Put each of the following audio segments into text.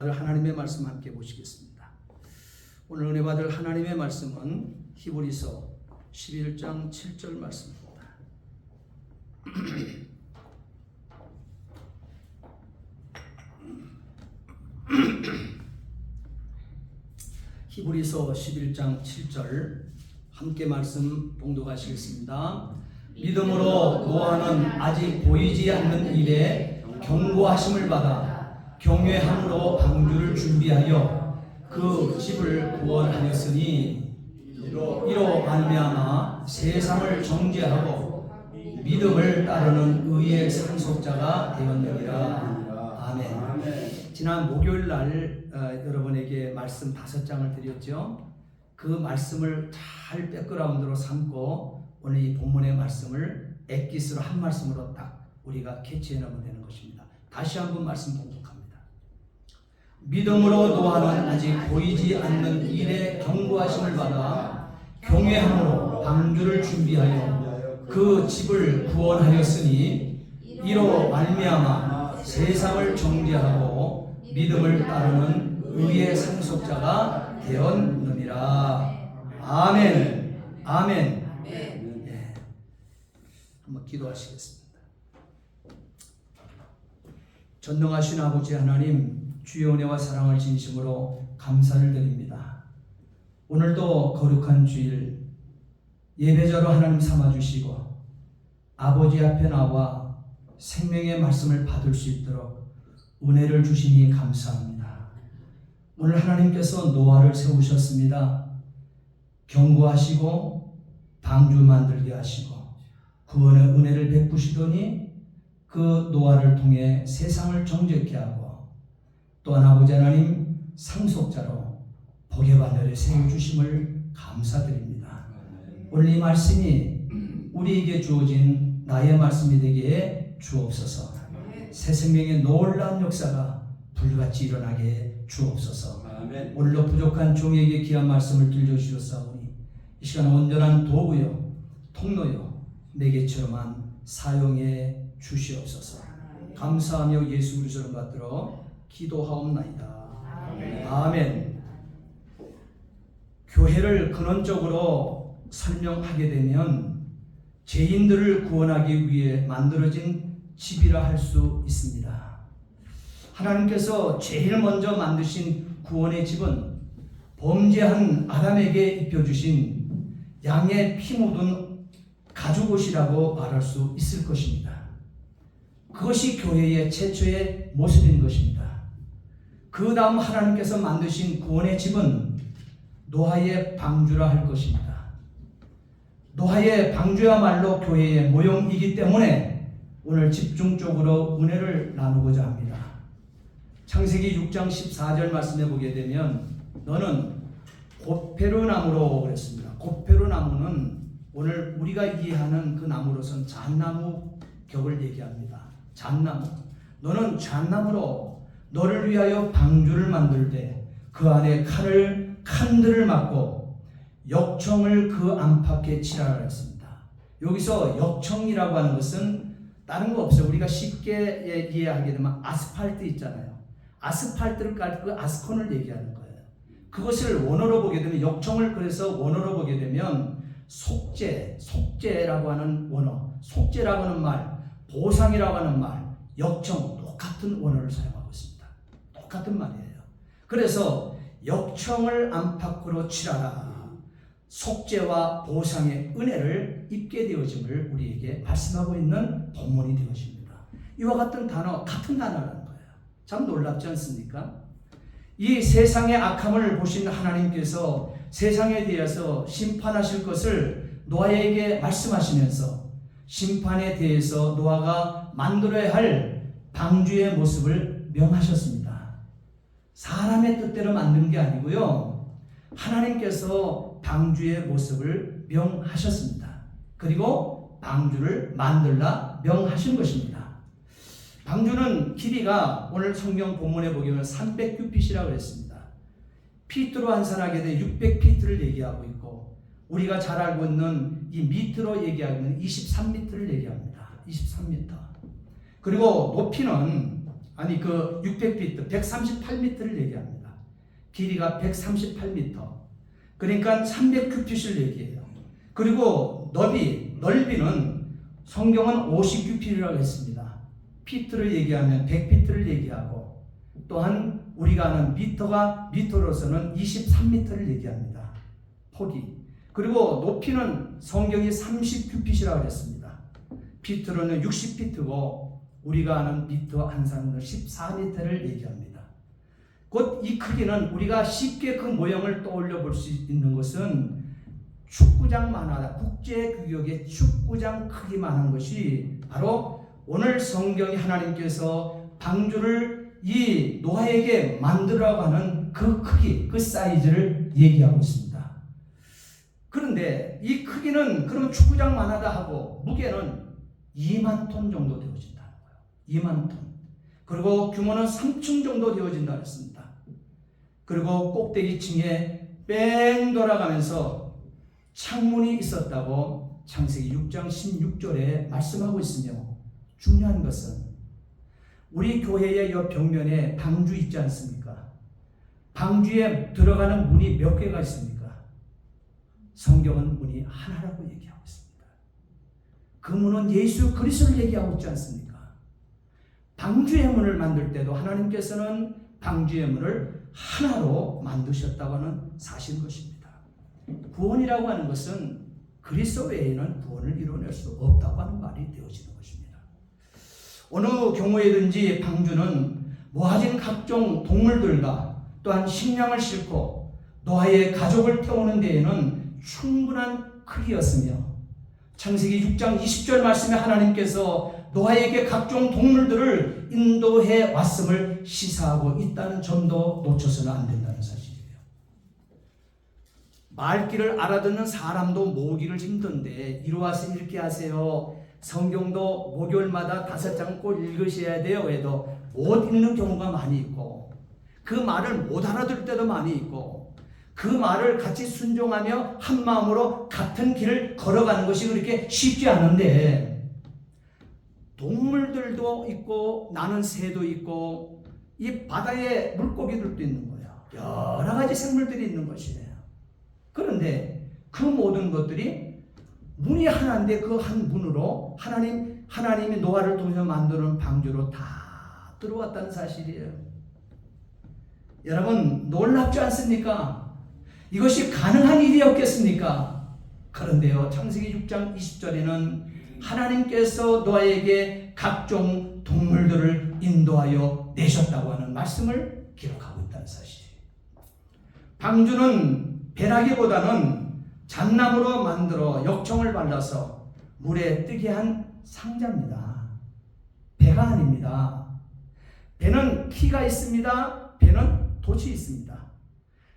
하나님의 말씀 함께 보시겠습니다. 오늘 은혜 받을 하나님의 말씀은 히브리서 11장 7절 말씀입니다. 히브리서 11장 7절 함께 말씀 봉독하시겠습니다. 믿음으로 노아는 아직 보이지 않는 일에 경고하심을 받아 경외함으로 방주를 준비하여 그 집을 구원하였으니 이로 말미암아 세상을 정죄하고 믿음을 따르는 의의 상속자가 되었느니라. 아멘. 지난 목요일 날 여러분에게 말씀 5장을 드렸죠. 그 말씀을 잘 백그라운드로 삼고 오늘 이 본문의 말씀을 엑기스로 한 말씀으로 딱 우리가 캐치해내면 되는 것입니다. 다시 한번 말씀 봉독합니다. 믿음으로 노아는 아직 보이지 않는 일에 경고하심을 받아 경외함으로 방주를 준비하여 그 집을 구원하였으니 이로 말미암아 세상을 정죄하고 믿음을 따르는 의의 상속자가 되었느니라. 아멘. 아멘. 예. 한번 기도하시겠습니다. 전능하신 아버지 하나님, 주의 은혜와 사랑을 진심으로 감사를 드립니다. 오늘도 거룩한 주일 예배자로 하나님 삼아주시고 아버지 앞에 나와 생명의 말씀을 받을 수 있도록 은혜를 주시니 감사합니다. 오늘 하나님께서 노아를 세우셨습니다. 경고하시고 방주 만들게 하시고 구원의 은혜를 베푸시더니 그 노아를 통해 세상을 정죄케 하고 또한 아버지 하나님 상속자로 복의 바늘에 세워주심을 감사드립니다. 오늘 이 말씀이 우리에게 주어진 나의 말씀이 되게 주옵소서. 새 생명의 놀라운 역사가 불같이 일어나게 주옵소서. 오늘도 부족한 종에게 귀한 말씀을 들려주셨사오니 이 시간 온전한 도구요 통로요 매개처럼만 사용해 주시옵소서. 감사하며 예수 그리스도를 받들어 기도하옵나이다. 아멘. 교회를 근원적으로 설명하게 되면 죄인들을 구원하기 위해 만들어진 집이라 할 수 있습니다. 하나님께서 제일 먼저 만드신 구원의 집은 범죄한 아담에게 입혀주신 양의 피 묻은 가죽옷이라고 말할 수 있을 것입니다. 그것이 교회의 최초의 모습인 것입니다. 그 다음 하나님께서 만드신 구원의 집은 노아의 방주라 할 것입니다. 노아의 방주야말로 교회의 모형이기 때문에 오늘 집중적으로 은혜를 나누고자 합니다. 창세기 6장 14절 말씀해 보게 되면 너는 곱페르나무로 그랬습니다. 곱페르나무는 오늘 우리가 이해하는 그 나무로선 잣나무 격을 얘기합니다. 잣나무. 너는 잣나무로 너를 위하여 방주를 만들 때 그 안에 칸들을 막고 역청을 그 안팎에 칠하라 했습니다. 여기서 역청이라고 하는 것은 다른 거 없어요. 우리가 쉽게 이해하게 되면 아스팔트 있잖아요. 아스팔트를 깔 그 아스콘을 얘기하는 거예요. 그것을 원어로 보게 되면 역청을 그래서 원어로 보게 되면 속죄라고 하는 원어, 속죄라고 하는 말, 보상이라고 하는 말, 역청 똑같은 원어를 사용하고 있습니다. 똑같은 말이에요. 그래서 역청을 안팎으로 칠하라. 속죄와 보상의 은혜를 입게 되어짐을 우리에게 말씀하고 있는 본문이 되어집니다. 이와 같은 단어, 같은 단어라는 거예요. 참 놀랍지 않습니까? 이 세상의 악함을 보신 하나님께서 세상에 대해서 심판하실 것을 노아에게 말씀하시면서 심판에 대해서 노아가 만들어야 할 방주의 모습을 명하셨습니다. 사람의 뜻대로 만든 게 아니고요. 하나님께서 방주의 모습을 명하셨습니다. 그리고 방주를 만들라 명하신 것입니다. 방주는 길이가 오늘 성경 본문에 보면 300규핏이라고 했습니다. 피트로 환산하게 돼 600피트를 얘기하고 있고 우리가 잘 알고 있는 이 미터로 얘기하면 23미터를 얘기합니다. 23미터. 그리고 높이는 아니 그 600피트, 138m를 얘기합니다. 길이가 138m. 그러니까 300큐핏을 얘기해요. 그리고 넓이는 성경은 50큐핏이라고 했습니다. 피트를 얘기하면 100피트를 얘기하고, 또한 우리가 아는 미터로서는 23m를 얘기합니다. 폭이. 그리고 높이는 성경이 30큐핏이라고 했습니다. 피트로는 60피트고 우리가 아는 미터 한산은 14m를 얘기합니다. 곧 이 크기는 우리가 쉽게 그 모형을 떠올려 볼 수 있는 것은 축구장만 하다, 국제 규격의 축구장 크기만한 것이 바로 오늘 성경이 하나님께서 방주를 이 노아에게 만들라고 하는 그 크기, 그 사이즈를 얘기하고 있습니다. 그런데 이 크기는 그러면 축구장만 하다 하고 무게는 2만 톤 정도 되어진다는 거예요. 2만 톤. 그리고 규모는 3층 정도 되어진다 했습니다. 그리고 꼭대기층에 뺑 돌아가면서 창문이 있었다고 창세기 6장 16절에 말씀하고 있으며, 중요한 것은 우리 교회의 옆 벽면에 방주 있지 않습니까? 방주에 들어가는 문이 몇 개가 있습니까? 성경은 문이 하나라고 얘기하고 있습니다. 그 문은 예수 그리스도를 얘기하고 있지 않습니까? 방주의 문을 만들 때도 하나님께서는 방주의 문을 하나로 만드셨다고 하는 사실인 것입니다. 구원이라고 하는 것은 그리스도 외에는 구원을 이뤄낼 수 없다고 하는 말이 되어지는 것입니다. 어느 경우에든지 방주는 모아진 각종 동물들과 또한 식량을 싣고 노아의 가족을 태우는 데에는 충분한 크기였으며, 창세기 6장 20절 말씀에 하나님께서 노아에게 각종 동물들을 인도해 왔음을 시사하고 있다는 점도 놓쳐서는 안 된다는 사실이에요. 말귀를 알아듣는 사람도 모으기를 힘든데 이리 와서 읽게 하세요. 성경도 목요일마다 5장 꼭 읽으셔야 돼요. 해도 못 읽는 경우가 많이 있고, 그 말을 못 알아들 때도 많이 있고, 그 말을 같이 순종하며 한 마음으로 같은 길을 걸어가는 것이 그렇게 쉽지 않은데, 동물들도 있고 나는 새도 있고 이 바다에 물고기들도 있는 거예요. 여러 가지 생물들이 있는 것이에요. 그런데 그 모든 것들이 문이 하나인데 그 한 문으로 하나님이 노아를 통해서 만드는 방주로 다 들어왔다는 사실이에요. 여러분 놀랍지 않습니까? 이것이 가능한 일이었겠습니까? 그런데요, 창세기 6장 20절에는 하나님께서 노아에게 각종 동물들을 인도하여 내셨다고 하는 말씀을 기록하고 있다는 사실이에요. 방주는 배라기보다는 잣나무로 만들어 역청을 발라서 물에 뜨게 한 상자입니다. 배가 아닙니다. 배는 키가 있습니다. 배는 돛이 있습니다.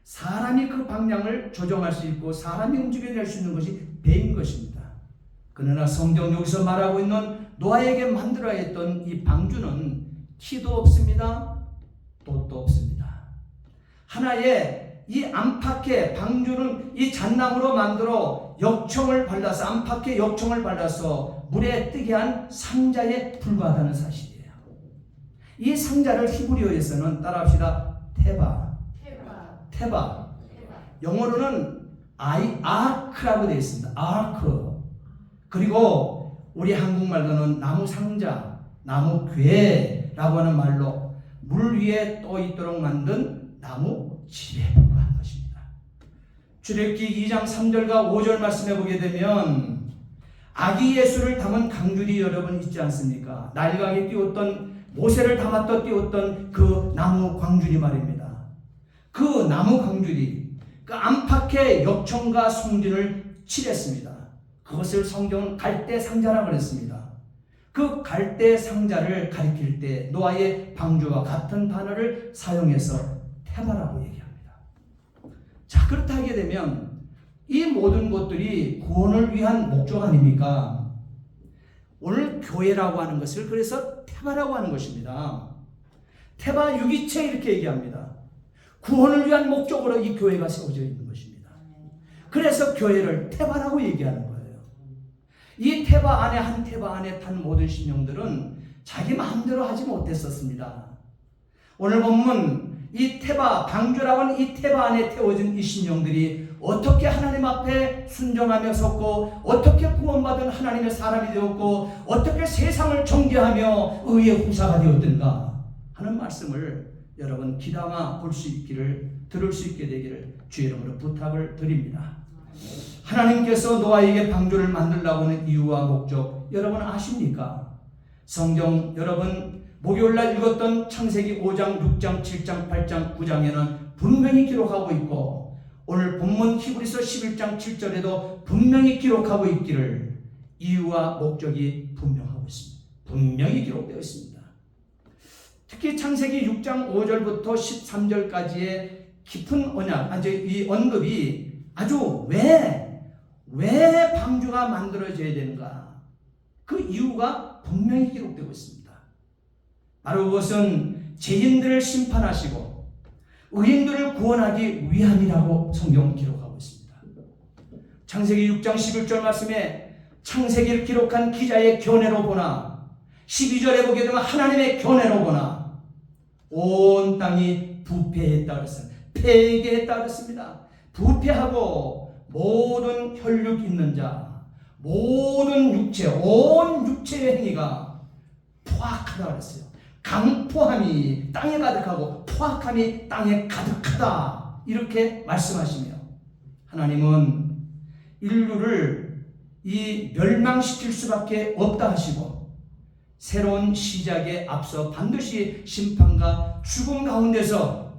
사람이 그 방향을 조정할 수 있고 사람이 움직여낼 수 있는 것이 배인 것입니다. 그러나 성경 여기서 말하고 있는 노아에게 만들어야 했던 이 방주는 키도 없습니다. 돛도 없습니다. 하나의 이 안팎의 방주는 이 잣나무로 만들어 역청을 발라서, 안팎에 역청을 발라서 물에 뜨게 한 상자에 불과하다는 사실이에요. 이 상자를 히브리어에서는 따라합시다. 테바. 영어로는 아크라고 되어 있습니다. 아크. 그리고 우리 한국말로는 나무 상자, 나무 궤라고 하는 말로 물 위에 떠 있도록 만든 나무 집에 불과한 것입니다. 출애굽기 2장 3절과 5절 말씀해 보게 되면 아기 예수를 담은 강줄이 여러분 있지 않습니까? 날강에 띄웠던, 모세를 담았던 띄웠던 그 나무 광줄이 말입니다. 그 나무 광줄이 그 안팎에 역청과 송진을 칠했습니다. 그것을 성경은 갈대 상자라고 했습니다. 그 갈대 상자를 가리킬 때 노아의 방주와 같은 단어를 사용해서 테바라고 얘기합니다. 자, 그렇다 하게 되면 이 모든 것들이 구원을 위한 목적 아닙니까? 오늘 교회라고 하는 것을 그래서 테바라고 하는 것입니다. 테바 유기체 이렇게 얘기합니다. 구원을 위한 목적으로 이 교회가 세워져 있는 것입니다. 그래서 교회를 테바라고 얘기하는 거예요. 이 테바 안에, 한 테바 안에 탄 모든 신령들은 자기 마음대로 하지 못했었습니다. 오늘 본문 이 테바, 방주라고 하는 이 테바 안에 태워진 이 신령들이 어떻게 하나님 앞에 순종하며 섰고, 어떻게 구원받은 하나님의 사람이 되었고, 어떻게 세상을 정죄하며 의의 후사가 되었던가 하는 말씀을 여러분 귀담아 볼 수 있기를, 들을 수 있게 되기를 주의 이름으로 부탁을 드립니다. 하나님께서 노아에게 방주를 만들려고 하는 이유와 목적 여러분 아십니까? 성경 여러분 목요일날 읽었던 창세기 5장, 6장, 7장, 8장, 9장에는 분명히 기록하고 있고, 오늘 본문 히브리서 11장 7절에도 분명히 기록하고 있기를 이유와 목적이 분명하고 있습니다. 분명히 기록되어 있습니다. 특히 창세기 6장 5절부터 13절까지의 깊은 언약, 이 언급이 아주 왜 방주가 만들어져야 되는가, 그 이유가 분명히 기록되고 있습니다. 바로 그것은 죄인들을 심판하시고 의인들을 구원하기 위함이라고 성경은 기록하고 있습니다. 창세기 6장 11절 말씀에 창세기를 기록한 기자의 견해로 보나, 12절에 보게 되면 하나님의 견해로 보나 온 땅이 부패했다 그랬습니다. 폐괴했다 그랬습니다. 부패하고 모든 혈육 있는 자, 모든 육체, 온 육체의 행위가 포악하다 그랬어요. 강포함이 땅에 가득하고 포악함이 땅에 가득하다, 이렇게 말씀하시며 하나님은 인류를 이 멸망시킬 수밖에 없다 하시고, 새로운 시작에 앞서 반드시 심판과 죽음 가운데서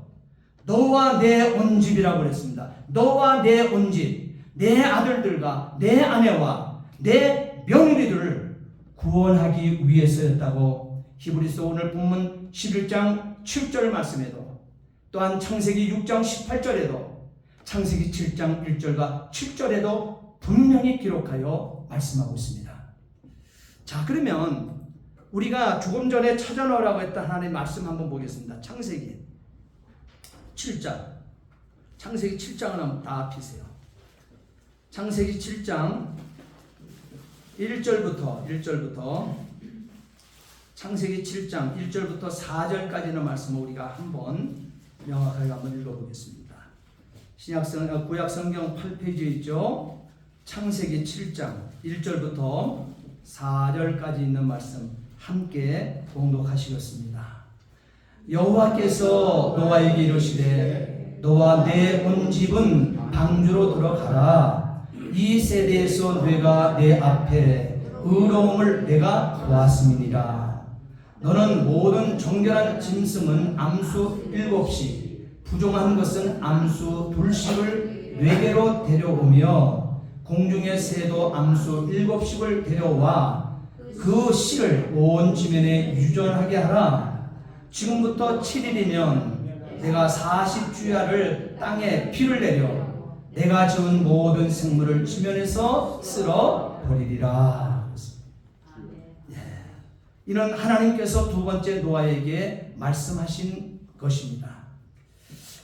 너와 내 온 집이라고 그랬습니다. 너와 내 온 집, 내 아들들과 내 아내와 내 며느리들을 구원하기 위해서였다고 히브리서 오늘 본문 11장 7절 말씀에도, 또한 창세기 6장 18절에도, 창세기 7장 1절과 7절에도 분명히 기록하여 말씀하고 있습니다. 자, 그러면 우리가 조금 전에 찾아놓으라고 했던 하나님의 말씀 한번 보겠습니다. 창세기 7장. 창세기 7장을 한번 다 피세요. 창세기 7장 1절부터 창세기 7장 1절부터 4절까지의 말씀을 우리가 한번 명확하게 한번 읽어보겠습니다. 구약 성경 8페이지에 있죠. 창세기 7장 1절부터 4절까지 있는 말씀 함께 봉독하시겠습니다. 여호와께서 노아에게 이르시되 너와 내 온 집은 방주로 들어가라. 이 세대에서 내가 내 앞에 의로움을 내가 보았음이니라. 너는 모든 정결한 짐승은 암수 7씩, 부정한 것은 암수 2씩을 뇌게로 데려오며 공중의 새도 암수 7씩을 데려와 그 씨를 온 지면에 유전하게 하라. 지금부터 7일이면 내가 40주야를 땅에 피를 내려 내가 지은 모든 생물을 지면에서 쓸어 버리리라. 이는 하나님께서 두 번째 노아에게 말씀하신 것입니다.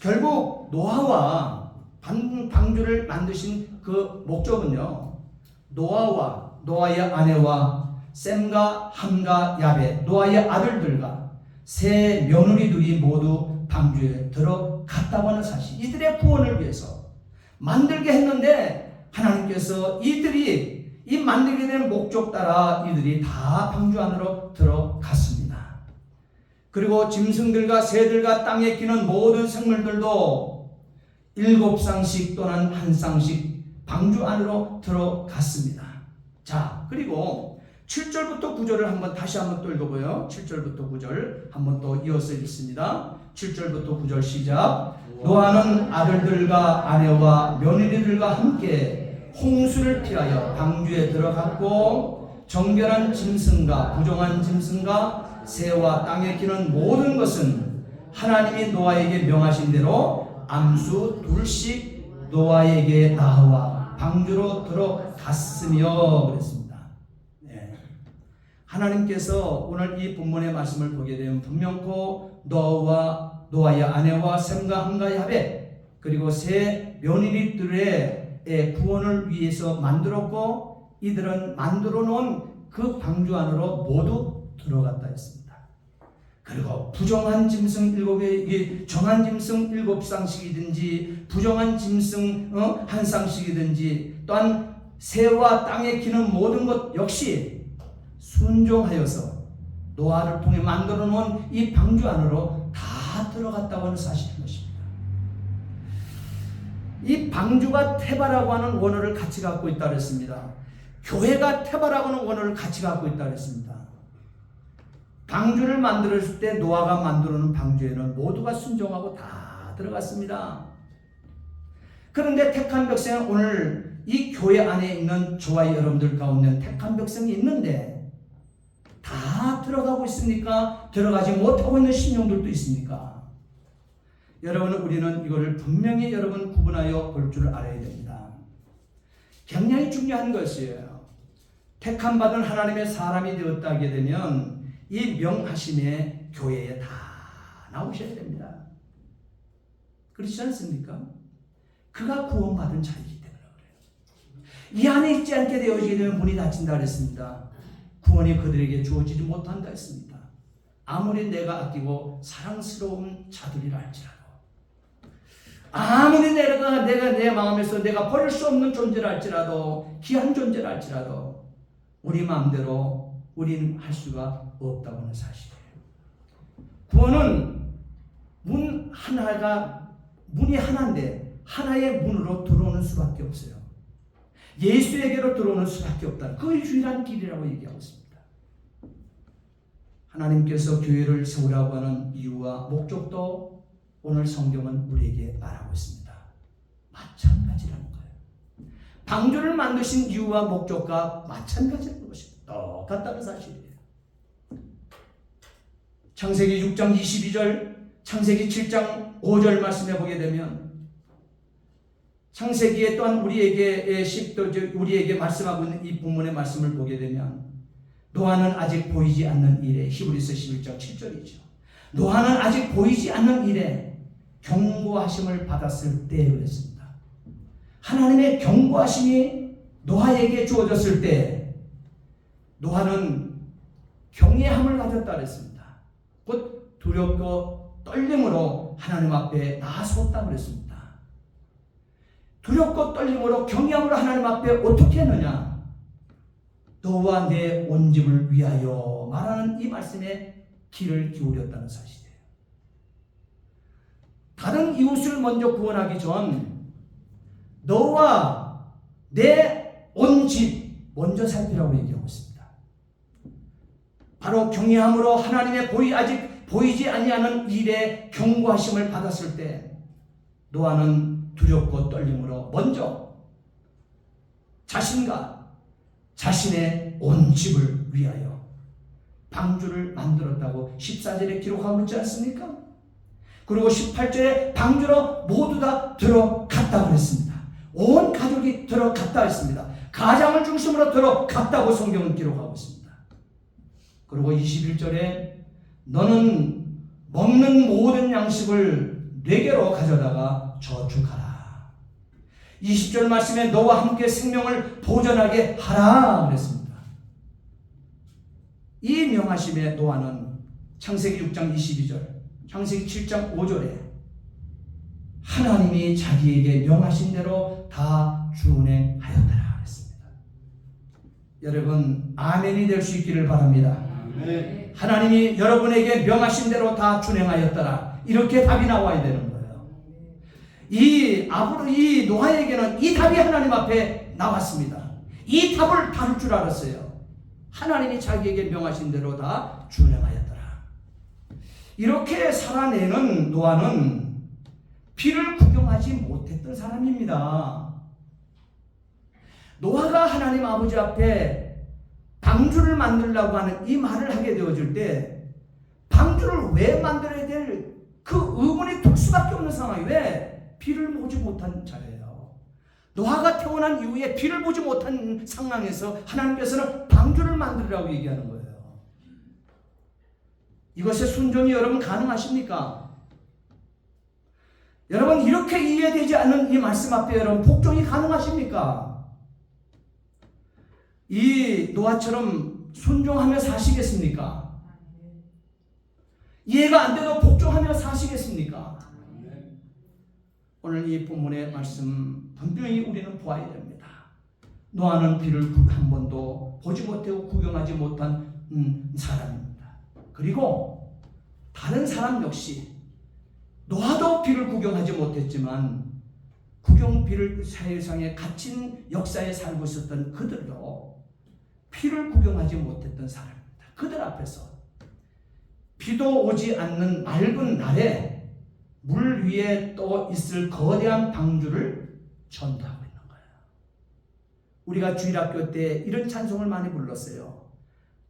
결국 노아와 방주를 만드신 그 목적은요, 노아와 노아의 아내와 셈과 함과 야벳, 노아의 아들들과 세 며느리들이 모두 방주에 들어갔다고 하는 사실, 이들의 구원을 위해서 만들게 했는데 하나님께서 이들이 이 만들게 된 목적 따라 이들이 다 방주 안으로 들어갔습니다. 그리고 짐승들과 새들과 땅에 기는 모든 생물들도 7쌍씩 또는 1쌍씩 방주 안으로 들어갔습니다. 자, 그리고 7절부터 9절을 다시 한번 또 읽어보요. 7절부터 9절 한번 또 이어서 읽습니다. 7절부터 9절 시작. 노아는 아들들과 아내와 며느리들과 함께 홍수를 피하여 방주에 들어갔고, 정결한 짐승과 부정한 짐승과 새와 땅에 기는 모든 것은 하나님이 노아에게 명하신 대로 암수 2씩 노아에게 나와 방주로 들어갔으며 그랬습니다. 네. 하나님께서 오늘 이 본문의 말씀을 보게 되면 분명코 노아의 아내와 셈과 함과 야벳 그리고 세 며느리들의 구원을 위해서 만들었고, 이들은 만들어 놓은 그 방주 안으로 모두 들어갔다 했습니다. 그리고 부정한 짐승 7개, 정한 짐승 7쌍씩이든지 부정한 짐승 한 쌍씩이든지 또한 새와 땅에 기는 모든 것 역시 순종하여서 노아를 통해 만들어 놓은 이 방주 안으로 다 들어갔다고 하는 사실인 것입니다. 이 방주가 테바라고 하는 원어를 같이 갖고 있다 그랬습니다. 교회가 테바라고 하는 원어를 같이 갖고 있다 그랬습니다. 방주를 만들었을 때 노아가 만들어 놓은 방주에는 모두가 순종하고 다 들어갔습니다. 그런데 택한 백성은 오늘 이 교회 안에 있는 저와 여러분들 가운데 택한 백성이 있는데 다 들어가고 있습니까? 들어가지 못하고 있는 신령들도 있습니까? 여러분, 우리는 이거를 분명히 여러분 구분하여 볼 줄 알아야 됩니다. 굉장히 중요한 것이에요. 택함 받은 하나님의 사람이 되었다 하게 되면 이 명하심의 교회에 다 나오셔야 됩니다. 그렇지 않습니까? 그가 구원받은 자이기 때문에 그래요. 이 안에 있지 않게 되어지게 되면 문이 닫힌다 그랬습니다. 구원이 그들에게 주어지지 못한다 했습니다. 아무리 내가 아끼고 사랑스러운 자들이라 할지라도, 아무리 내가 내 마음에서 내가 버릴 수 없는 존재라 할지라도, 귀한 존재라 할지라도 우리 마음대로 우리는 할 수가 없다고 하는 사실이에요. 구원은 문이 하나인데 하나의 문으로 들어오는 수밖에 없어요. 예수에게로 들어오는 수밖에 없다. 그걸 유일한 길이라고 얘기하고 있습니다. 하나님께서 교회를 세우라고 하는 이유와 목적도 오늘 성경은 우리에게 말하고 있습니다. 마찬가지라는 거예요. 방주를 만드신 이유와 목적과 마찬가지라는 것입니다. 똑같다는 사실이에요. 창세기 6장 22절, 창세기 7장 5절 말씀해 보게 되면 창세기에 또한 우리에게 말씀하고 있는 이 본문의 말씀을 보게 되면 노아는 아직 보이지 않는 일에, 히브리서 11장 7절이죠. 노아는 아직 보이지 않는 일에 경고하심을 받았을 때 그랬습니다. 하나님의 경고하심이 노아에게 주어졌을 때 노아는 경외함을 가졌다 그랬습니다. 곧 두렵고 떨림으로 하나님 앞에 나섰다 그랬습니다. 두렵고 떨림으로 경외함으로 하나님 앞에 어떻게 했느냐? 너와 내 온 집을 위하여 말하는 이 말씀에 귀를 기울였다는 사실이에요. 다른 이웃을 먼저 구원하기 전 너와 내 온 집 먼저 살피라고 얘기하고 있습니다. 바로 경외함으로 하나님의 아직 보이지 아니하는 일에 경고하심을 받았을 때 노아는 두렵고 떨림으로 먼저 자신과 자신의 온 집을 위하여 방주를 만들었다고 14절에 기록하고 있지 않습니까? 그리고 18절에 방주로 모두 다 들어갔다고 그랬습니다. 온 가족이 들어갔다 했습니다. 가장을 중심으로 들어갔다고 성경은 기록하고 있습니다. 그리고 21절에 너는 먹는 모든 양식을 네개로 가져다가 저축하라. 20절 말씀에 너와 함께 생명을 보존하게 하라 그랬습니다. 이 명하심의 노아는 창세기 6장 22절, 창세기 7장 5절에 하나님이 자기에게 명하신 대로 다 준행하였더라 그랬습니다. 여러분 아멘이 될 수 있기를 바랍니다. 아멘. 하나님이 여러분에게 명하신 대로 다 준행하였더라, 이렇게 답이 나와야 되는 거예요. 이 노아에게는 이 답이 하나님 앞에 나왔습니다. 이 답을 다룰 줄 알았어요. 하나님이 자기에게 명하신 대로 다 준행하였더라. 이렇게 살아내는 노아는 비를 구경하지 못했던 사람입니다. 노아가 하나님 아버지 앞에 방주를 만들려고 하는 이 말을 하게 되어질 때 방주를 왜 만들어야 될 그 의문이 들 수밖에 없는 상황이, 왜? 비를 보지 못한 자예요. 노아가 태어난 이후에 비를 보지 못한 상황에서 하나님께서는 방주를 만들으라고 얘기하는 거예요. 이것의 순종이 여러분 가능하십니까? 여러분 이렇게 이해되지 않는 이 말씀 앞에 여러분 복종이 가능하십니까? 이 노아처럼 순종하며 사시겠습니까? 이해가 안 돼도 복종하며 사시겠습니까? 오늘 이 본문의 말씀 분명히 우리는 보아야 됩니다. 노아는 비를 한 번도 보지 못하고 구경하지 못한 사람입니다. 그리고 다른 사람 역시 노아도 비를 구경하지 못했지만 구경비를 세상에 갇힌 역사에 살고 있었던 그들도 비를 구경하지 못했던 사람입니다. 그들 앞에서 비도 오지 않는 맑은 날에 물 위에 떠 있을 거대한 방주를 전도하고 있는 거예요. 우리가 주일학교 때 이런 찬송을 많이 불렀어요.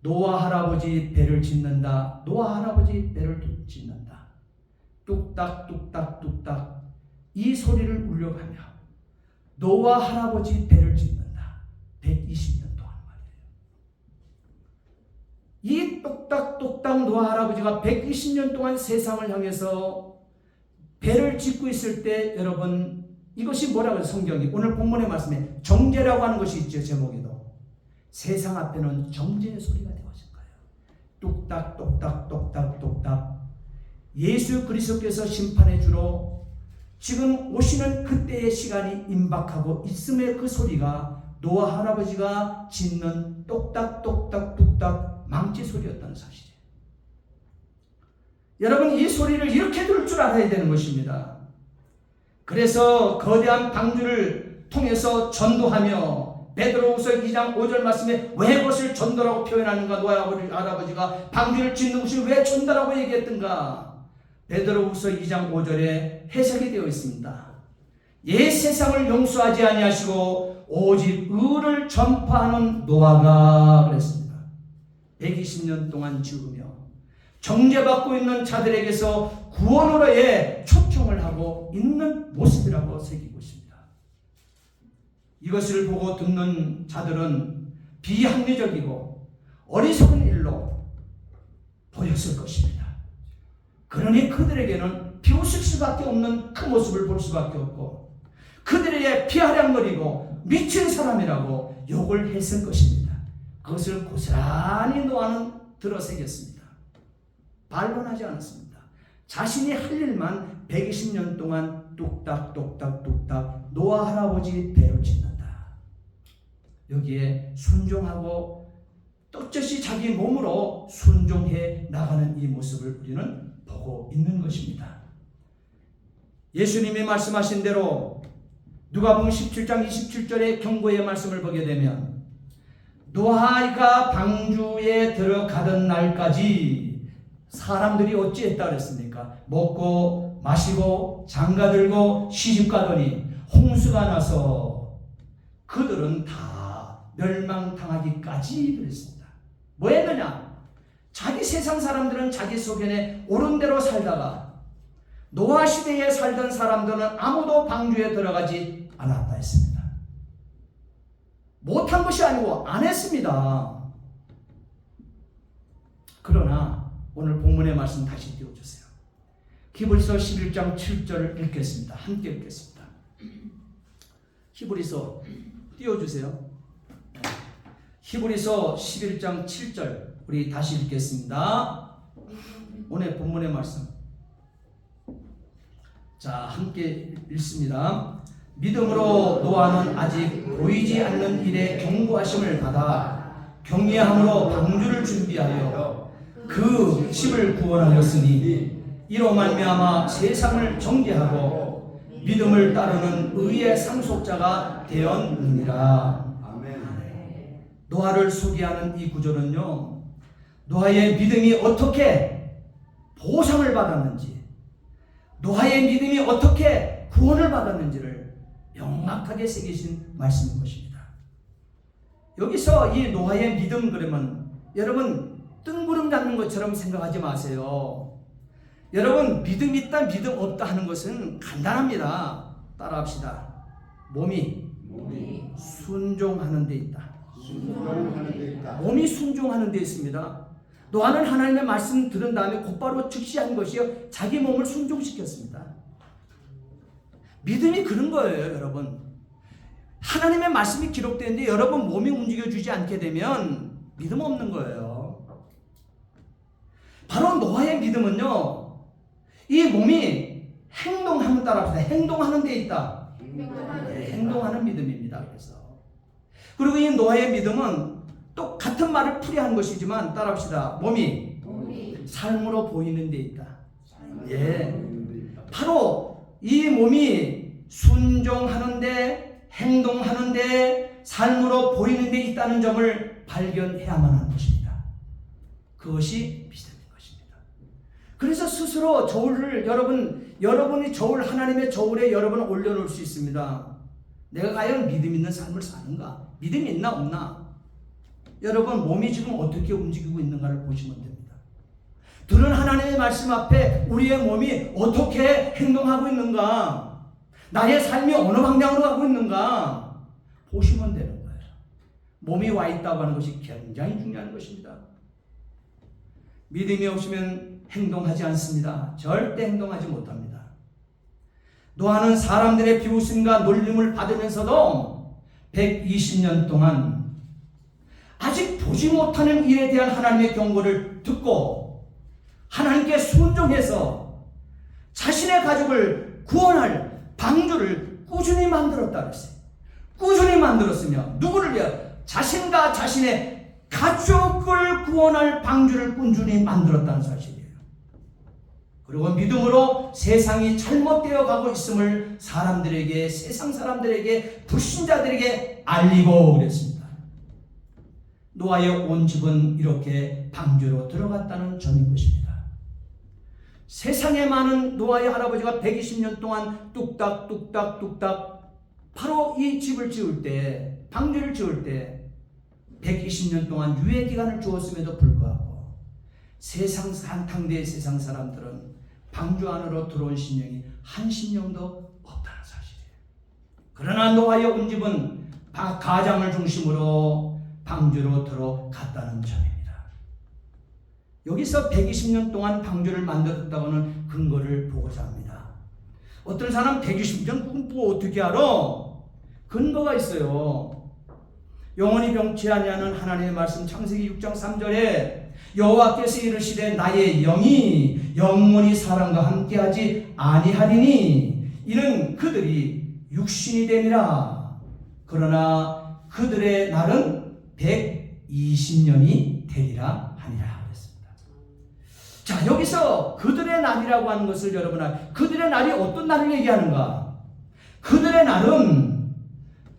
노아 할아버지 배를 짓는다. 노아 할아버지 배를 짓는다. 뚝딱 뚝딱 뚝딱 이 소리를 울려가며 노아 할아버지 배를 짓는다. 120년 동안 말이에요. 이 똑딱똑딱 노아 할아버지가 120년 동안 세상을 향해서 배를 짓고 있을 때 여러분 이것이 뭐라고 해요? 성경이 오늘 본문의 말씀에 정죄라고 하는 것이 있죠. 제목에도 세상 앞에는 정죄의 소리가 되어진 거예요. 뚝딱 똑딱 똑딱 똑딱 예수 그리스도께서 심판의 주로 지금 오시는 그때의 시간이 임박하고 있음의 그 소리가 노아 할아버지가 짓는 똑딱똑딱똑딱 망치 소리였다는 사실이에요. 여러분 이 소리를 이렇게 들을 줄 알아야 되는 것입니다. 그래서 거대한 방주를 통해서 전도하며 베드로후서 2장 5절 말씀에 왜 그것을 전도라고 표현하는가? 노아 할아버지가 방주를 짓는 것이 왜 전도라고 얘기했던가? 베드로후서 2장 5절에 해석이 되어 있습니다. 옛 세상을 용서하지 아니하시고 오직 의를 전파하는 노아가 그랬습니다. 120년 동안 지으며 정죄받고 있는 자들에게서 구원으로의 초청을 하고 있는 모습이라고 새기고 있습니다. 이것을 보고 듣는 자들은 비합리적이고 어리석은 일로 보였을 것입니다. 그러니 그들에게는 비웃을 수밖에 없는 그 모습을 볼 수밖에 없고 그들에게 피하량거리고 미친 사람이라고 욕을 했을 것입니다. 그것을 고스란히 노아는 들어새겼습니다. 반론하지 않았습니다. 자신이 할 일만 120년 동안 뚝딱뚝딱뚝딱 노아 할아버지 배를 짓는다. 여기에 순종하고 떡젓이 자기 몸으로 순종해 나가는 이 모습을 우리는 보고 있는 것입니다. 예수님이 말씀하신 대로 누가복음 17장 27절의 경고의 말씀을 보게 되면 노아가 방주에 들어가던 날까지 사람들이 어찌했다 그랬습니까? 먹고 마시고 장가들고 시집가더니 홍수가 나서 그들은 다 멸망당하기까지 그랬습니다. 뭐 했느냐? 자기 세상 사람들은 자기 소견에 옳은 대로 살다가 노아 시대에 살던 사람들은 아무도 방주에 들어가지 않았다 했습니다. 못한 것이 아니고 안 했습니다. 그러나 오늘 본문의 말씀 다시 띄워주세요. 히브리서 11장 7절을 읽겠습니다. 함께 읽겠습니다. 히브리서 띄워주세요. 히브리서 11장 7절 우리 다시 읽겠습니다. 오늘 본문의 말씀. 자, 함께 읽습니다. 믿음으로 노아는 아직 보이지 않는 일에 경고하심을 받아 경외함으로 방주를 준비하여 그 집을 구원하였으니 이로 말미암아 세상을 정죄하고 믿음을 따르는 의의 상속자가 되었느니라. 노아를 소개하는 이 구절은요, 노아의 믿음이 어떻게 보상을 받았는지, 노아의 믿음이 어떻게 구원을 받았는지를 명확하게 새기신 말씀인 것입니다. 여기서 이 노아의 믿음 그러면 여러분 뜬구름 잡는 것처럼 생각하지 마세요. 여러분 믿음 있다 믿음 없다 하는 것은 간단합니다. 따라합시다. 몸이 순종하는 데 있다. 몸이 순종하는 데 있습니다. 노아는 하나님의 말씀 들은 다음에 곧바로 즉시한 것이요 자기 몸을 순종시켰습니다. 믿음이 그런 거예요. 여러분 하나님의 말씀이 기록되는데 여러분 몸이 움직여주지 않게 되면 믿음 없는 거예요. 바로 노아의 믿음은요, 이 몸이 행동하는 따라합시다. 행동하는 데 있다. 네, 행동하는 믿음입니다. 그래서 그리고 이 노아의 믿음은 또 같은 말을 풀이한 것이지만 따라합시다. 몸이 삶으로 보이는 데 있다. 예, 바로 이 몸이 순종하는데, 행동하는데, 삶으로 보이는 데 있다는 점을 발견해야만 하는 것입니다. 그것이 믿음인 것입니다. 그래서 스스로 저울을 여러분이 저울, 하나님의 저울에 여러분을 올려놓을 수 있습니다. 내가 과연 믿음 있는 삶을 사는가? 믿음이 있나 없나? 여러분 몸이 지금 어떻게 움직이고 있는가를 보시면 됩니다. 들은 하나님의 말씀 앞에 우리의 몸이 어떻게 행동하고 있는가? 나의 삶이 어느 방향으로 가고 있는가? 보시면 되는 거예요. 몸이 와 있다고 하는 것이 굉장히 중요한 것입니다. 믿음이 없으면 행동하지 않습니다. 절대 행동하지 못합니다. 노아는 사람들의 비웃음과 놀림을 받으면서도 120년 동안 아직 보지 못하는 일에 대한 하나님의 경고를 듣고 하나님께 순종해서 자신의 가족을 구원할 방주를 꾸준히 만들었다 그랬어요. 꾸준히 만들었으며 누구를 위하여? 자신과 자신의 가족을 구원할 방주를 꾸준히 만들었다는 사실이에요. 그리고 믿음으로 세상이 잘못되어 가고 있음을 사람들에게, 세상 사람들에게, 불신자들에게 알리고 그랬습니다. 노아의 온 집은 이렇게 방주로 들어갔다는 점인 것입니다. 세상에 많은 노아의 할아버지가 120년 동안 뚝딱 바로 이 집을 지을 때, 방주를 지을 때 120년 동안 유예 기간을 주었음에도 불구하고 세상 상당대의 세상 사람들은 방주 안으로 들어온 신령이 한 신령도 없다는 사실이에요. 그러나 노아의 온 집은 가장을 중심으로 방주로 들어갔다는 점입니다. 여기서 120년 동안 방주를 만들었다고 하는 근거를 보고자 합니다. 어떤 사람 120년 뭐 어떻게 알아? 근거가 있어요. 영원히 병치 아니하는 하나님의 말씀 창세기 6장 3절에 여호와께서 이르시되 나의 영이 영원히 사람과 함께하지 아니하리니 이는 그들이 육신이 됨이라. 그러나 그들의 날은 120년이 되리라 하니라 그랬습니다. 자, 여기서 그들의 날이라고 하는 것을 여러분, 그들의 날이 어떤 날을 얘기하는가? 그들의 날은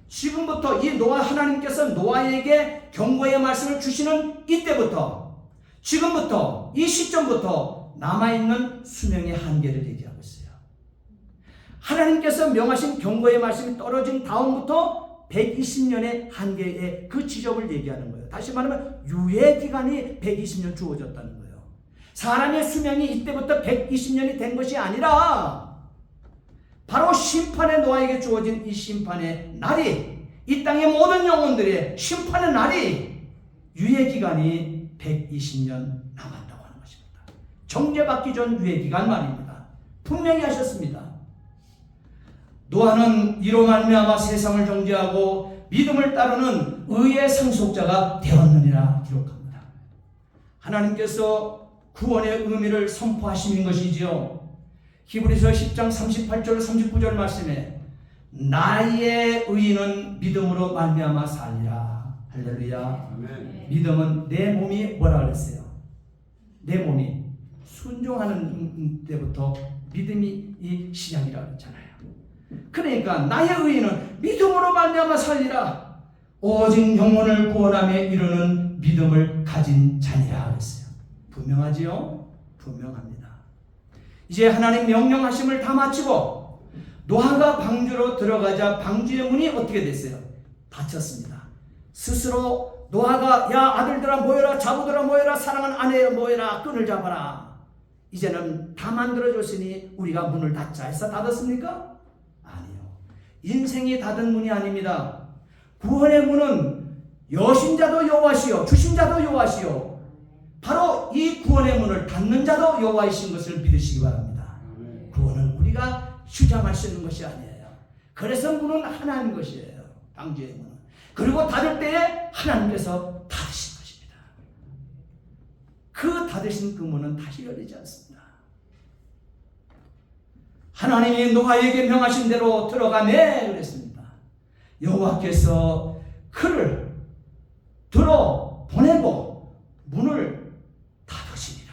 지금부터 이 노아, 하나님께서 노아에게 경고의 말씀을 주시는 이때부터, 지금부터, 이 시점부터 남아있는 수명의 한계를 얘기하고 있어요. 하나님께서 명하신 경고의 말씀이 떨어진 다음부터 120년의 한계의 그 지점을 얘기하는 거예요. 다시 말하면 유예기간이 120년 주어졌다는 거예요. 사람의 수명이 이때부터 120년이 된 것이 아니라 바로 심판의 노아에게 주어진 이 심판의 날이, 이 땅의 모든 영혼들의 심판의 날이 유예기간이 120년 남았다고 하는 것입니다. 정죄받기 전 유예기간 말입니다. 분명히 하셨습니다. 노아는 이로 말미암아 세상을 정죄하고 믿음을 따르는 의의 상속자가 되었느니라 기록합니다. 하나님께서 구원의 의미를 선포하시는 것이지요. 히브리서 10장 38절 39절 말씀에 나의 의인은 믿음으로 말미암아 살리라. 할렐루야. 아멘. 믿음은 내 몸이 뭐라 그랬어요? 내 몸이 순종하는 때부터 믿음이 시작이라고 했잖아요. 그러니까 나의 의인은 믿음으로 말미암아 살리라. 오직 영혼을 구원함에 이르는 믿음을 가진 자니라 그랬어요. 분명하지요? 분명합니다. 이제 하나님 명령하심을 다 마치고 노아가 방주로 들어가자 방주의 문이 어떻게 됐어요? 닫혔습니다. 스스로 노아가 야 아들들아 모여라, 자부들아 모여라, 사랑하는 아내야 모여라, 끈을 잡아라. 이제는 다 만들어줬으니 우리가 문을 닫자 해서 닫았습니까? 아니요. 인생이 닫은 문이 아닙니다. 구원의 문은 여신자도 여호와시요 주신자도 여호와시요 바로 이 구원의 문을 닫는 자도 여호와이신 것을 믿으시기 바랍니다. 구원은 우리가 주장할 수 있는 것이 아니에요. 그래서 문은 하나님 것이에요. 방주의 문은. 그리고 닫을 때에 하나님께서 닫으신 것입니다. 그 닫으신 닫으신 그 문은 다시 열리지 않습니다. 하나님이 노아에게 명하신 대로 들어가매 그랬습니다. 여호와께서 그를 들어 보내고 문을 닫으시니라.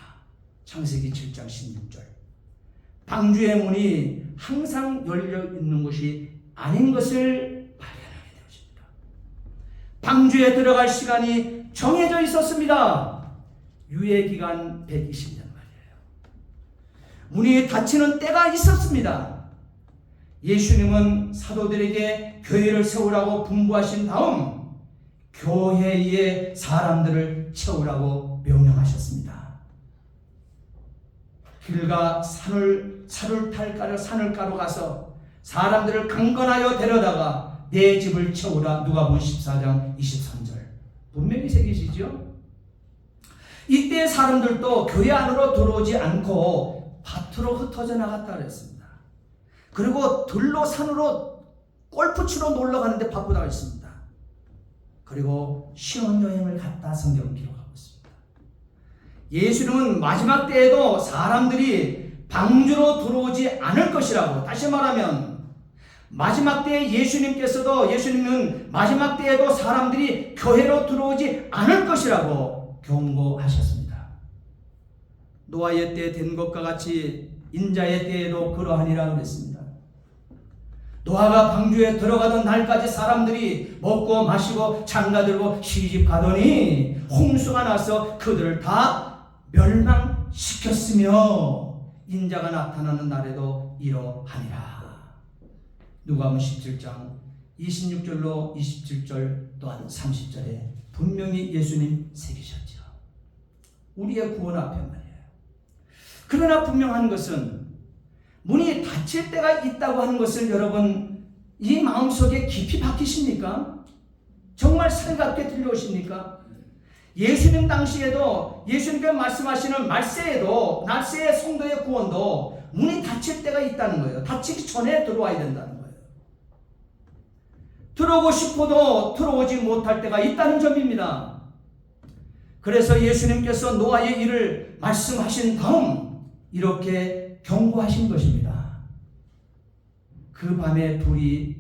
창세기 7장 16절. 방주의 문이 항상 열려 있는 곳이 아닌 것을 발견하게 되었습니다. 방주에 들어갈 시간이 정해져 있었습니다. 유예기간 120년 말이에요. 문이 닫히는 때가 있었습니다. 예수님은 사도들에게 교회를 세우라고 분부하신 다음 교회에 사람들을 채우라고 명령하셨습니다. 길가 산을 가로 가서 사람들을 강건하여 데려다가 내 집을 채우라. 누가복음 14장 23절. 분명히 새기시죠? 이때 사람들도 교회 안으로 들어오지 않고 밭으로 흩어져 나갔다 그랬습니다. 그리고 들로 산으로 골프 치러 놀러 가는데 바쁘다고 했습니다. 그리고 신혼여행을 갔다 성경은 기록하고 있습니다. 예수님은 마지막 때에도 사람들이 방주로 들어오지 않을 것이라고, 다시 말하면 마지막 때에 예수님은 마지막 때에도 사람들이 교회로 들어오지 않을 것이라고 경고하셨습니다. 노아의 때 된 것과 같이 인자의 때에도 그러하니라 그랬습니다. 노아가 방주에 들어가던 날까지 사람들이 먹고 마시고 장가들고 시집가더니 홍수가 나서 그들을 다 멸망시켰으며 인자가 나타나는 날에도 이러하니라. 누가복음 17장 26절로 27절 또한 30절에 분명히 예수님 새기셨죠. 우리의 구원 앞에 말이에요. 그러나 분명한 것은 문이 닫힐 때가 있다고 하는 것을 여러분 이 마음속에 깊이 박히십니까? 정말 살갑게 들려오십니까? 예수님 당시에도 예수님께 말씀하시는 말세의 성도의 구원도 문이 닫힐 때가 있다는 거예요. 닫히기 전에 들어와야 된다는 거예요. 들어오고 싶어도 들어오지 못할 때가 있다는 점입니다. 그래서 예수님께서 노아의 일을 말씀하신 다음 이렇게 경고하신 것입니다. 그 밤에 둘이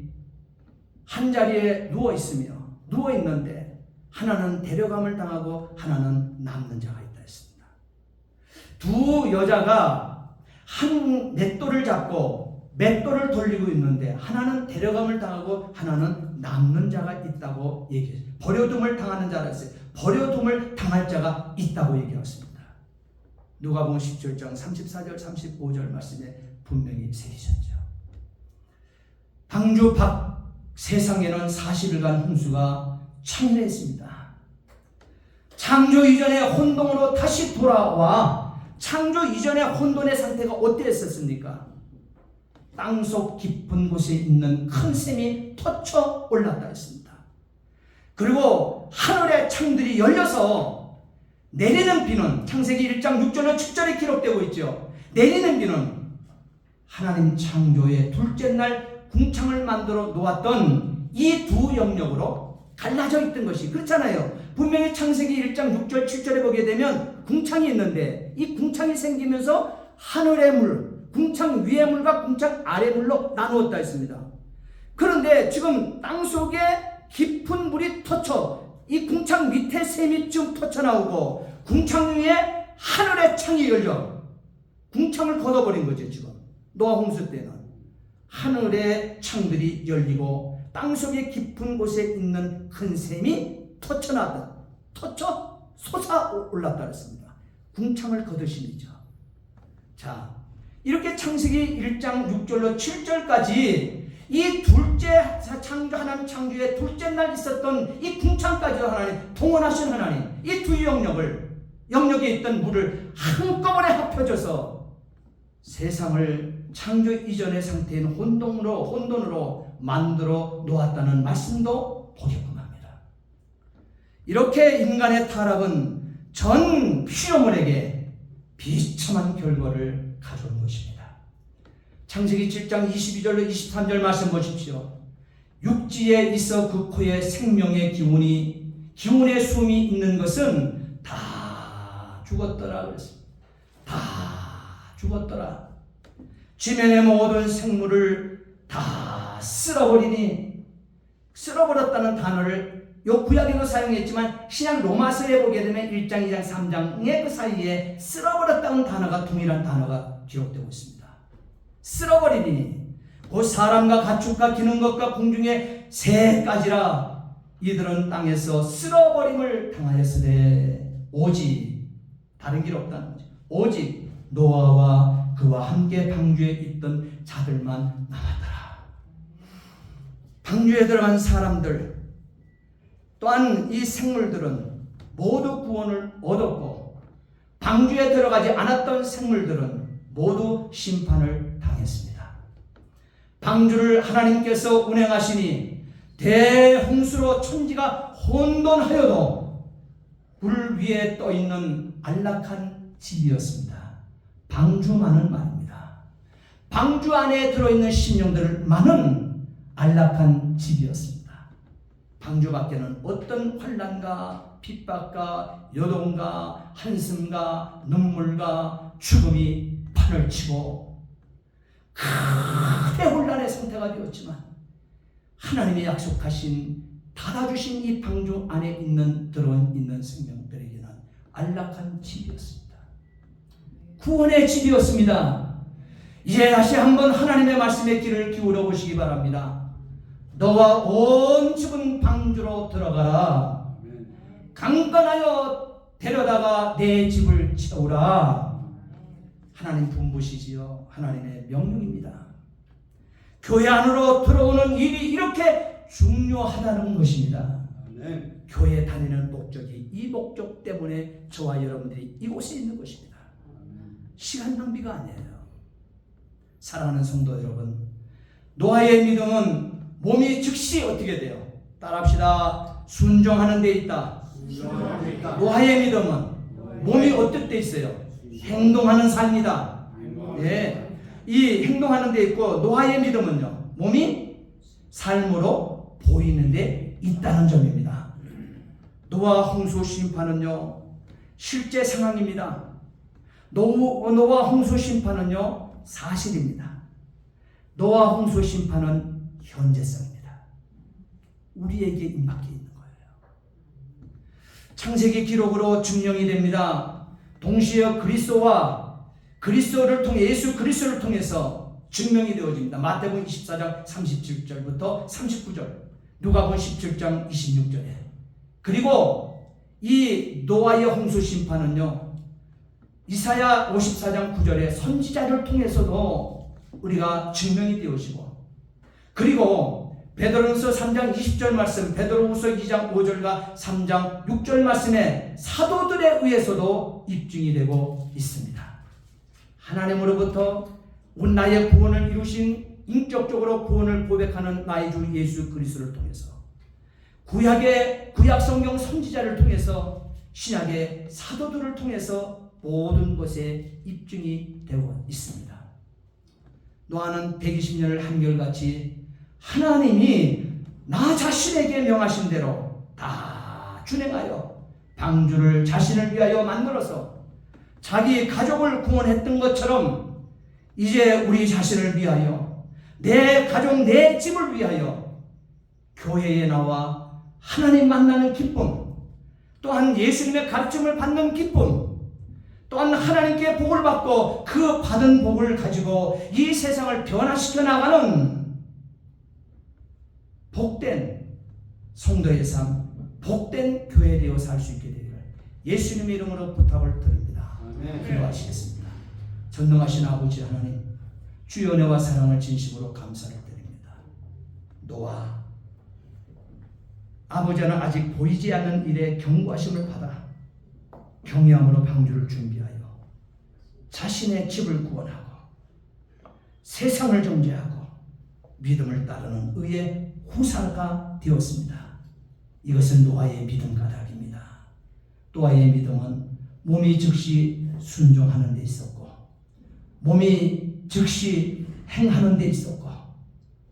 한 자리에 누워 있는데 하나는 데려감을 당하고 하나는 남는 자가 있다 했습니다. 두 여자가 한 맷돌을 잡고 맷돌을 돌리고 있는데 하나는 데려감을 당하고 하나는 남는 자가 있다고 얘기했어요. 버려둠을 당하는 자라 했어요. 버려둠을 당할 자가 있다고 얘기했습니다. 누가복음 17장 34절 35절 말씀에 분명히 새기셨죠. 방주 밖 세상에는 40일간 홍수가 창렬했습니다. 창조 이전의 혼돈으로 다시 돌아와 창조 이전의 혼돈의 상태가 어땠었습니까? 땅속 깊은 곳에 있는 큰 샘이 터쳐 올랐다 했습니다. 그리고 하늘의 창들이 열려서 내리는 비는 창세기 1장 6절로 7절에 기록되고 있죠. 내리는 비는 하나님 창조의 둘째 날 궁창을 만들어 놓았던 이 두 영역으로 갈라져 있던 것이 그렇잖아요. 분명히 창세기 1장 6절 7절에 보게 되면 궁창이 있는데 이 궁창이 생기면서 하늘의 물, 궁창 위의 물과 궁창 아래 물로 나누었다 했습니다. 그런데 지금 땅속에 깊은 물이 터쳐 이 궁창 밑에 샘이 쭉 터쳐나오고 궁창 위에 하늘의 창이 열려 궁창을 걷어버린 거죠. 지금 노아 홍수 때는 하늘의 창들이 열리고 땅속의 깊은 곳에 있는 큰 샘이 터쳐 솟아 올랐다 그랬습니다. 궁창을 거두심이죠. 자, 이렇게 창세기 1장 6절로 7절까지 이 둘째 하나님 창조의 둘째 날 있었던 이 궁창까지도 하나님 동원하신 하나님 이 두 영역에 있던 물을 한꺼번에 합쳐져서 세상을 창조 이전의 상태인 혼돈으로 만들어 놓았다는 말씀도 보겠구나 합니다. 이렇게 인간의 타락은 전 피조물에게 비참한 결과를 가져온 것입니다. 창세기 7장 22절로 23절 말씀 보십시오. 육지에 있어 그 코에 생명의 기운의 숨이 있는 것은 다 죽었더라 그랬습니다. 다 죽었더라. 지면의 모든 생물을 다 쓸어버리니, 쓸어버렸다는 단어를 요 구약에도 사용했지만 신약 로마서에 보게 되면 1장, 2장, 3장의 그 사이에 쓸어버렸다는 단어가 동일한 단어가 기록되고 있습니다. 쓸어버리니 곧 사람과 가축과 기는 것과 공중의 새까지라 이들은 땅에서 쓸어버림을 당하였으되 오직 다른 길 없다는 거죠. 오직 노아와 그와 함께 방주에 있던 자들만 남았더라. 방주에 들어간 사람들 또한 이 생물들은 모두 구원을 얻었고, 방주에 들어가지 않았던 생물들은 모두 심판을 당했습니다. 방주를 하나님께서 운행하시니 대홍수로 천지가 혼돈하여도 물 위에 떠있는 안락한 집이었습니다. 방주만은 말입니다. 방주 안에 들어있는 심령들만은 안락한 집이었습니다. 방주 밖에는 어떤 환난과 핍박과 요동과 한숨과 눈물과 죽음이 판을 치고 크게 혼란의 상태가 되었지만, 하나님이 약속하신 닫아주신 이 방주 안에 들어있는 생명들에게는 안락한 집이었습니다. 구원의 집이었습니다. 이제 다시 한번 하나님의 말씀에 귀를 기울여 보시기 바랍니다. 너와 온 집은 방주로 들어가라. 강건하여 데려다가 내 집을 채우라. 하나님 분부시지요. 하나님의 명령입니다. 교회 안으로 들어오는 일이 이렇게 중요하다는 것입니다. 교회 다니는 목적이 이 목적 때문에 저와 여러분들이 이곳에 있는 것입니다. 시간 낭비가 아니에요. 사랑하는 성도 여러분, 노아의 믿음은 몸이 즉시 어떻게 돼요? 따라합시다. 순종하는 데 있다. 노아의 믿음은 몸이 어떨 때 있어요? 행동하는 삶이다. 네. 이 행동하는 데 있고, 노아의 믿음은요, 몸이 삶으로 보이는 데 있다는 점입니다. 노아 홍수 심판은요, 실제 상황입니다. 노아 홍수 심판은요, 사실입니다. 노아 홍수 심판은 현재성입니다. 우리에게 임박해 있는 거예요. 창세기 기록으로 증명이 됩니다. 동시에 그리스도를 통해, 예수 그리스도를 통해서 증명이 되어집니다. 마태복음 24장 37절부터 39절, 누가복음 17장 26절에. 그리고 이 노아의 홍수 심판은요, 이사야 54장 9절에 선지자를 통해서도 우리가 증명이 되어지고, 그리고 베드로후서 3장 20절 말씀, 베드로후서 2장 5절과 3장 6절 말씀에 사도들에 의해서도 입증이 되고 있습니다. 하나님으로부터 나의 구원을 이루신, 인격적으로 구원을 고백하는 나의 주 예수 그리스도를 통해서, 구약 성경 선지자를 통해서, 신약의 사도들을 통해서 모든 것에 입증이 되고 있습니다. 노아는 120년을 한결같이 하나님이 나 자신에게 명하신 대로 다 준행하여 방주를 자신을 위하여 만들어서 자기 가족을 구원했던 것처럼, 이제 우리 자신을 위하여, 내 가족, 내 집을 위하여 교회에 나와 하나님 만나는 기쁨, 또한 예수님의 가르침을 받는 기쁨, 또한 하나님께 복을 받고 그 받은 복을 가지고 이 세상을 변화시켜 나가는 복된 성도의 삶, 복된 교회 되어 살 수 있게 되기를 예수님의 이름으로 부탁을 드립니다. 기도하시겠습니다. 전능하신 아버지 하나님, 주의 은혜와 사랑을 진심으로 감사를 드립니다. 노아 아버지는 아직 보이지 않는 일에 경고하심을 받아 경외함으로 방주를 준비하여 자신의 집을 구원하고 세상을 정죄하고 믿음을 따르는 의의 후사가 되었습니다. 이것은 노아의 믿음 가닥입니다. 노아의 믿음은 몸이 즉시 순종하는 데 있었고, 몸이 즉시 행하는 데 있었고,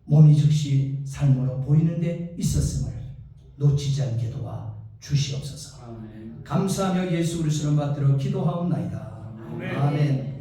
몸이 즉시 삶으로 보이는 데 있었음을 놓치지 않게 도와 주시옵소서. 아멘. 감사하며 예수 그리스도를 받들어 기도하옵나이다. 아멘. 아멘.